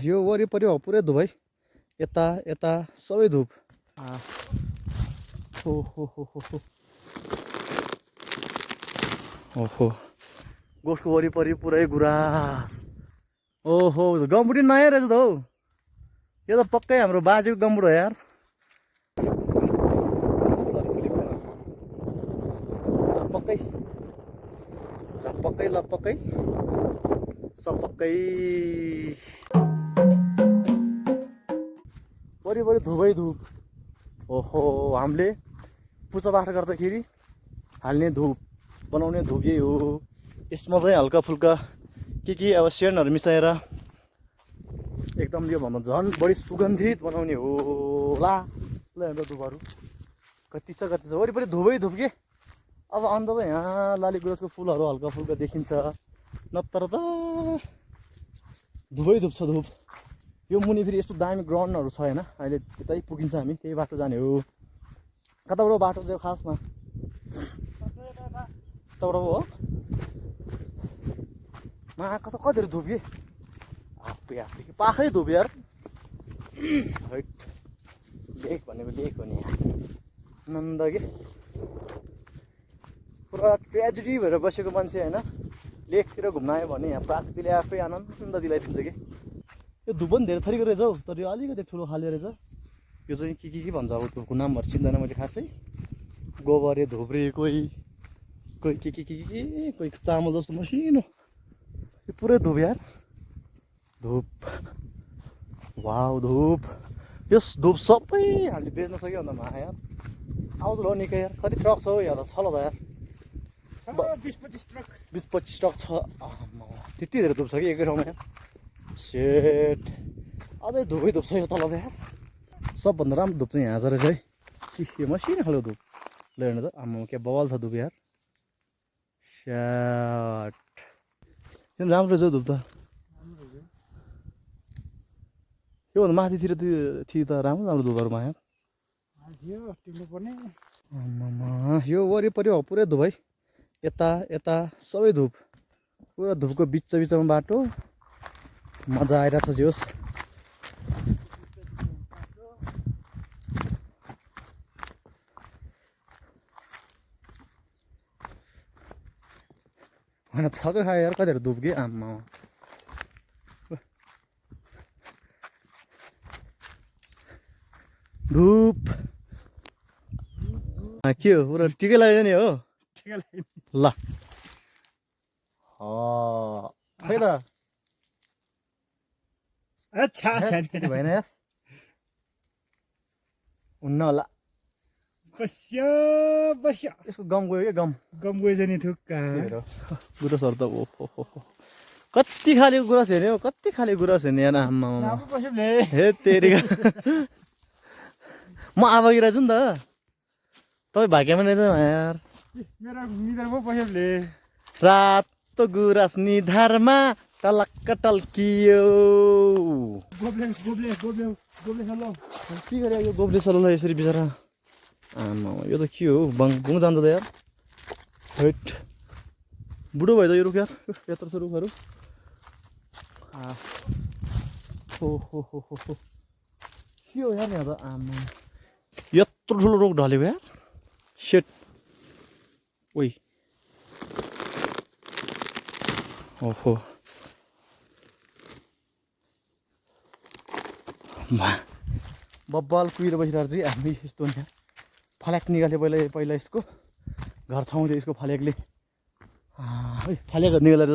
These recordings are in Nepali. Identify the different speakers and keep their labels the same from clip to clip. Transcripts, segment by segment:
Speaker 1: यो वरिपरि पुरै धुप है। यता यता सबै धुप। ओहो गोठको वरिपरि पुरै गुराँस। ओहो गम्बुटी नयाँ रहेछ त हौ। यो त पक्कै हाम्रो बाजेको गम्बुट हो यार। झपक्कै झपक्कै लपक्कै सपक्कै वरिपरि धुपै धुप। ओहो हामीले पूजापाठ गर्दाखेरि हाल्ने धुप बनाउने धुप यही हो। यसमा चाहिँ हल्का फुल्का के अब सेन्टहरू मिसाएर एकदम यो भन्दा झन् बढी सुगन्धित बनाउने हो ला। ल हेर्दा धुपहरू कति छ वरिपरि धुपै धुप के। अब अन्त त यहाँ लाली गुराँसको फुलहरू हल्का फुल्का देखिन्छ, नत्र त धुपै धुप छ धुप। यो मुनि फेरि यस्तो दामी ग्राउन्डहरू छ होइन। अहिले यतै पुगिन्छ हामी, त्यही बाटो जाने हो। कताबाट बाटो चाहिँ खासमा तबाट हो मा कता कतिहरू धुप कि आफै पाखै धुप यार। लेक भनेको लेक हो नि यहाँ नन्द के। पुरा ट्रेजेडी भएर बसेको मान्छे होइन लेकतिर घुम्न आयो भने यहाँ प्रकृतिले आफै आनन्द दिलाइदिन्छ कि। यो धुप पनि धेरै थरीको रहेछ हौ, तर यो अलिकति ठुलो खाले रहेछ। यो चाहिँ के भन्छ अब धुपको नामहरू चिन्दैन मैले खासै। गोबरे धुप रे कोही कोही चामल जस्तो मसिनो। यो पुरै धुप यार धुप। वाउ धुप। यस धुप सबै हामीले बेच्न सक्यो अन्त मा यार। आउँछ ल निकै यार। कति ट्रक छ हौ यहाँ त छ ल त यार। 20-25 ट्रक छ। त्यति धेरै धुप छ कि एकै ठाउँमा यार। सेट अझै धुपै धुप छ यो तल त यार। सबभन्दा राम्रो धुप चाहिँ यहाँ छ रहेछ है। के मसिनो खालको धुप। ल हेर्नु त आम्मा के बवाल छ धुप यार। स्याट राम्रो रहेछ धुप त। योभन्दा माथितिर थियो त राम्रो धुपहरूमा यार। यो वरिपरि पुरै धुप है। यता यता सबै धुप। पुरा धुपको बिचमा बाटो। मजा आइरहेछ जोस्। होइन छक्कै खायो यार कतिहरू धुप कि आम्मा। धुप के हो पुरा टिकै लाग्दैन नि हो। ल खै त भएन यार हुन्न होला। यसको गम गयो क्या गम
Speaker 2: गयो नि थुक्का
Speaker 1: गुराँसहरू त ओहो कति खाले गुराँस हेर्ने हो। कति खाले गुराँस हेर्ने यार आम्मा हे तेरी। म आवा गिराछु नि त। तपाईँ भाग्यमा रहेछ यार। रातो गुराँस निधारमा टलक्क टल्कियो। के गरे यो गोब्ले सलोलाई यसरी बिचरा। आमा यो त के हो बुङ जान्छ त यार। हेट बुढो भयो त यो रुख यार। यत्रो छ रुखहरू। के हो यार यहाँ त आमा यत्रो ठुलो रुख ढलेको यार। सेट ओइ ओहो बब्बाल कुहिएर बसिरहेको चाहिँ हामी यस्तो नि फल्याक निकाल्थ्यो पहिला यसको घर छाउँथ्यो यसको फल्याकले। फल्याकहरू निकालेर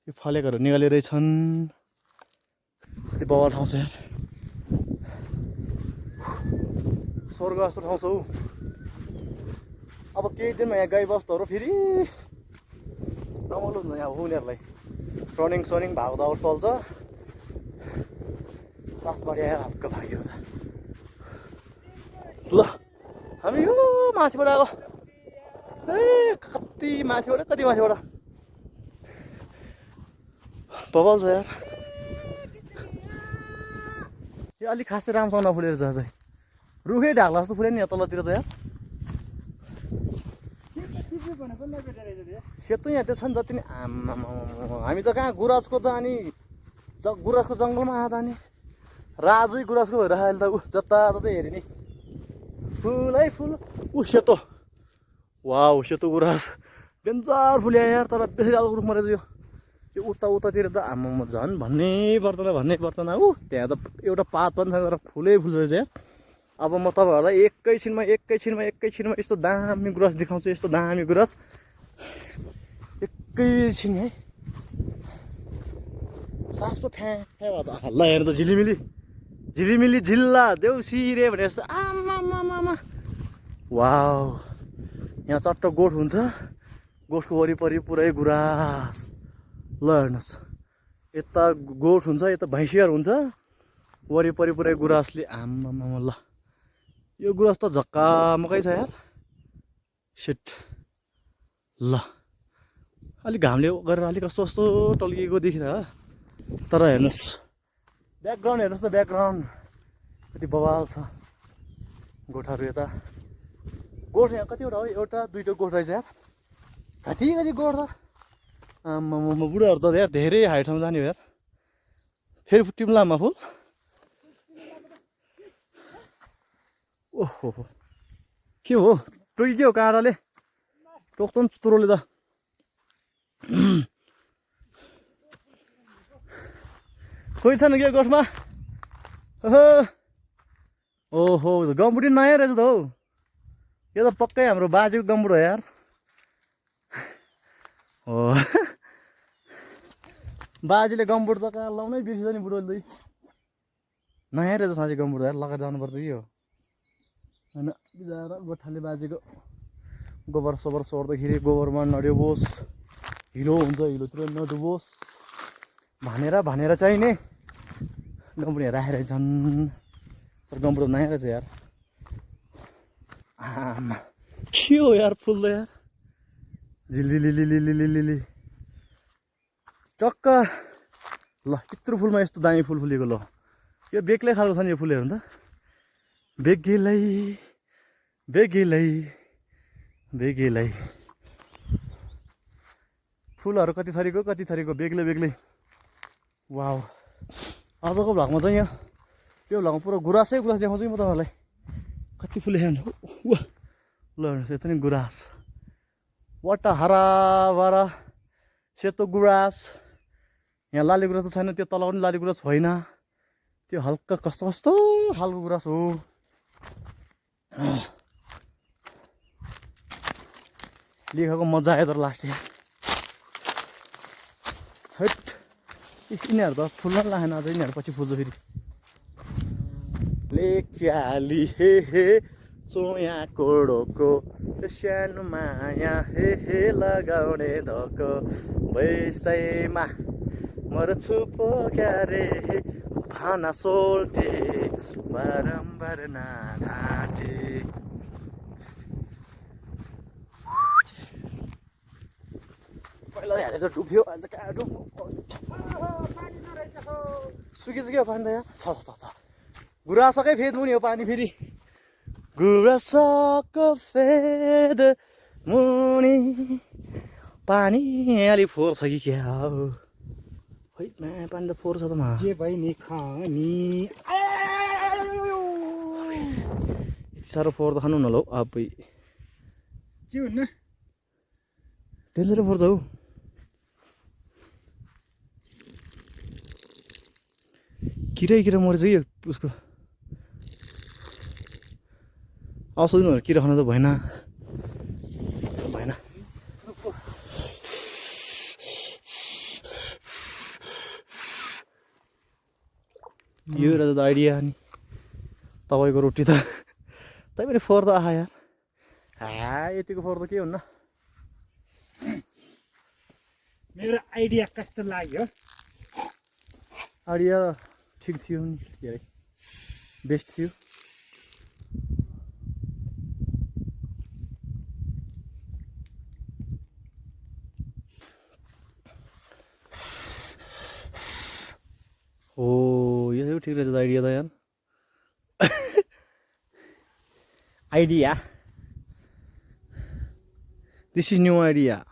Speaker 1: यो फल्याकहरू निकालेर रहेछन्। कति बवाल ठाउँ छ यार। स्वर्ग जस्तो ठाउँ छ हौ। अब केही दिनमा यहाँ गाई बस्तुहरू फेरि रमाइलो हुन्छ यहाँ उनीहरूलाई। रनिङ सनिङ भाग दौड चल्छ। सास बढाएर हल्का भाग्यो त। ल हामी यो माथिबाट आएको। कति माथिबाट बबाल छ यार। यो अलिक खासै राम्रोसँग नफुलेर छ चाहिँ रुखै ढाक्ला जस्तो फुल्यो नि यहाँ तलतिर त यार। सेतो यहाँ त्यो छ नि जति नै आम्मा हामी त कहाँ गुराँसको त अनि गुराँसको जङ्गलमा आधा नि राजै गुराँसको भएर अहिले त ऊ जताततै हेऱ्यो नि फुलै फुल सेतो वाउ सेतो गुराँस डेन्जर फुल्यो यार तर बेसी राम्रो रुखमा रहेछ यो उतातिर त आम्मामा झन् भन्नै पर्दैन त्यहाँ त एउटा पात पनि छैन तर फुलै फुल रहेछ यार अब म तपाईँहरूलाई एकैछिनमा यस्तो दामी गुराँस देखाउँछु यस्तो दामी गुराँस एकैछिन है सास पो फ्या भयो त हल्ला हेर्नु त झिलिमिली झिल्ला देउसी रे भने जस्तो आमामामा वाउ यहाँ चट्ट गोठ हुन्छ गोठको वरिपरि पुरै गुराँस ल हेर्नुहोस् यता गोठ हुन्छ यता भैँसियार हुन्छ वरिपरि पुरै गुराँसले आमामामा ल यो गुराँस त झक्कामकै छ यार सिट ल अलिक घामले गरेर अलिक कस्तो कस्तो टल्किएको देखिरह तर हेर्नुहोस् ब्याकग्राउन्ड हेर्नुहोस् त ब्याकग्राउन्ड कति बवाल छ गोठहरू यता गोठ यहाँ कतिवटा हो एउटा दुईवटा गोठ रहेछ यार कति गोठ त आम्मामा बुढाहरू त यार धेरै हाइटसम्म जाने हो यार फेरि टिम्लामा फुल ओहो के हो टोकी के हो काँडाले टोक्छ नि चुत्रोले त कोही छैन के गोठमा ओहो गम्बुटी नयाँ रहेछ त हौ यो त पक्कै हाम्रो बाजेको गम्बुट हो यार हो बाजेले गम्बुट त कहाँ लाउनै बिर्सिन्छ नि बुढोले नयाँ रहेछ साँच्चै गम्बुट यार लगाएर जानुपर्छ कि हो होइन बिचरा गोठाले बाजेको गोबर सोबर सोर्दाखेरि गोबरमा नडुबोस् हिलो हुन्छ हिलोतिर नडुबोस् भनेर चाहिने गम्बुट राखेर छन् तर गम्बुट नयाँ रहेछ यार आमा के हो यार फुल त यार झिलिलिलिलिलिलिलिलि टक्क ल यत्रो फुलमा यस्तो दामी फुल फुलेको ल यो बेग्लै खालको छ नि यो फुलहरू त बेग्लै फुलहरू कति थरीको बेग्लै वाउ आजको भ्लगमा चाहिँ यहाँ यो भ्लगमा पुरा गुराँस देखाउँछु कि म तपाईँहरूलाई कति फुले ल हेर्नुहोस् यता नि गुराँस वटा हराभरा सेतो गुराँस यहाँ लाली गुराँस त छैन त्यो तल पनि लाली गुराँस होइन त्यो हल्का कस्तो खालको गुराँस हो लेखाको मजा आयो तर लास्ट हैट यिनीहरू त फुल्न लागेन अझ यिनीहरू पछि फुल्छ फेरि लेख्याली हे चोया कोडोको सानो माया हे लगाउने धोको वैसैमा मर छुपो क्यारे भाना सोल्टे बारम्बार नाघाटे पहिला हेरेर त डुब्थ्यो अहिले त कहाँ डुब्नु सुकिसक्यो पानी त यहाँ छ गुराँसकै फेद मुनि हो पानी फेरि गुराँसको फेद मुनि पानी अलि फोहोर छ कि क्या हो है पानी त फोहोर छ त
Speaker 2: जे भाइ नि खानी
Speaker 1: यति साह्रो फोहोर त खानु न ल आबै
Speaker 2: के हुन्न
Speaker 1: डेन्जर फोहोर छ हौ किरा मरेछ कि उसको औषधि किरा खानु त भएन यो रहेछ त आइडिया नि तपाईँको रोटी त तै पनि फोहोर त आहा यार यतिको फोहोर त के हुन्न
Speaker 2: मेरो आइडिया कस्तो लाग्यो
Speaker 1: आइडिया ठिक थियो नि के अरे बेस्ट थियो हो यो ठिक रहेछ आइडिया त यार idea this is new idea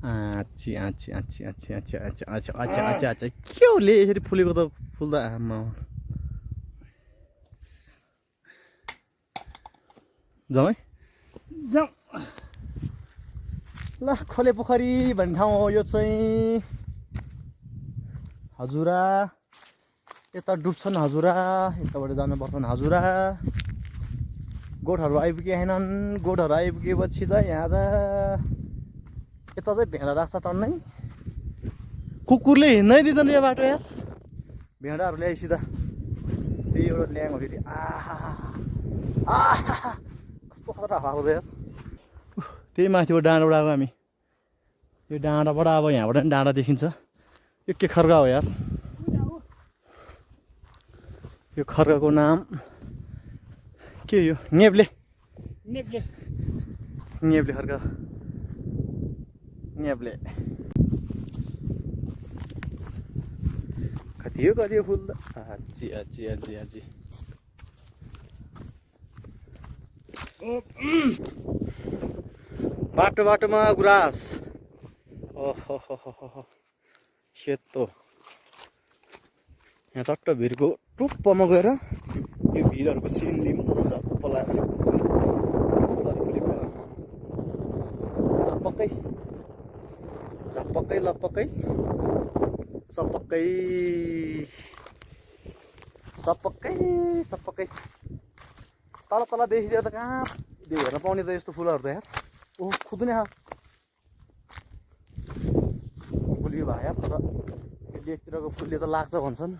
Speaker 1: आच्छी आच्छी आच्छी आच्छी आच्छी आच्छी आच्छा आच्छा आच्छा आच्छा के हो ले यसरी फुलेको त फुल त आमा जाउँ है
Speaker 2: जाउँ।
Speaker 1: ल खोले पोखरी भन्ने ठाउँ हो यो चाहिँ हजुरा यता डुब्छन् हजुरा यताबाट जानुपर्छन् हजुरा गोठहरू आइपुगेनन् गोठहरू आइपुगेपछि त यहाँ त यता चाहिँ भेडा राख्छ टन्नै कुकुरले हिँड्नै दिँदैन यो बाटो यार भेडाहरू ल्याए सिधा त्यही एउटा ल्याङ हो फेरि आहा आहा कस्तो खतरा भएको यार त्यही माथिबाट डाँडाबाट आएको हामी यो डाँडाबाट अब यहाँबाट पनि डाँडा देखिन्छ यो के खर्गा हो यार यो खर्गाको नाम के हो यो नेप्ले
Speaker 2: नेप्ले
Speaker 1: नेप्ले खर्गा नेप्ले कति हो फुल त आजी आजी आजी आजी बाटो बाटोमा गुराँस ओहो सेतो यहाँ चट्ट भिरको टुप्पोमा गएर यो भिरहरूको सिन लिउँ झप्प लाएर झपक्कै झपक्कै लपक्कै सपक्कै सपक्कै सपक्कै तल तल बेसीतिर त कहाँ हेर्न पाउने त यस्तो फुलहरू त यार ओहो खुद्ने खा फुल्यो भयो यार तर लेकतिरको फुलले त लाग्छ भन्छन्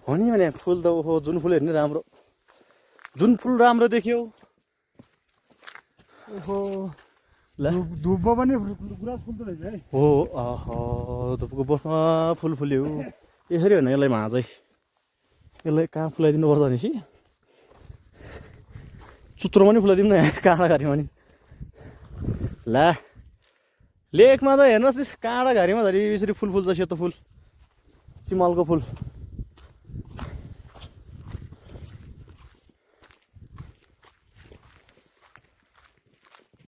Speaker 1: हो नि भने फुल त ओहो जुन फुल हेर्ने राम्रो जुन फुल राम्रो देख्यो ओहो ल
Speaker 2: धुपमा पनि गुराँस फुल्दो रहेछ है
Speaker 1: हो अहो धुपको बोसमा फुल फुल्यो यसरी होइन यसलाई भाँचै यसलाई कहाँ फुलाइदिनु पर्छ भनेपछि चुत्रोमा नि फुलाइदिउँ न काँडाघारीमा नि ला लेकमा त हेर्नुहोस् काँडाघारीमा धरि यसरी फुल फुल्छ सेतो फुल चिमलको फुल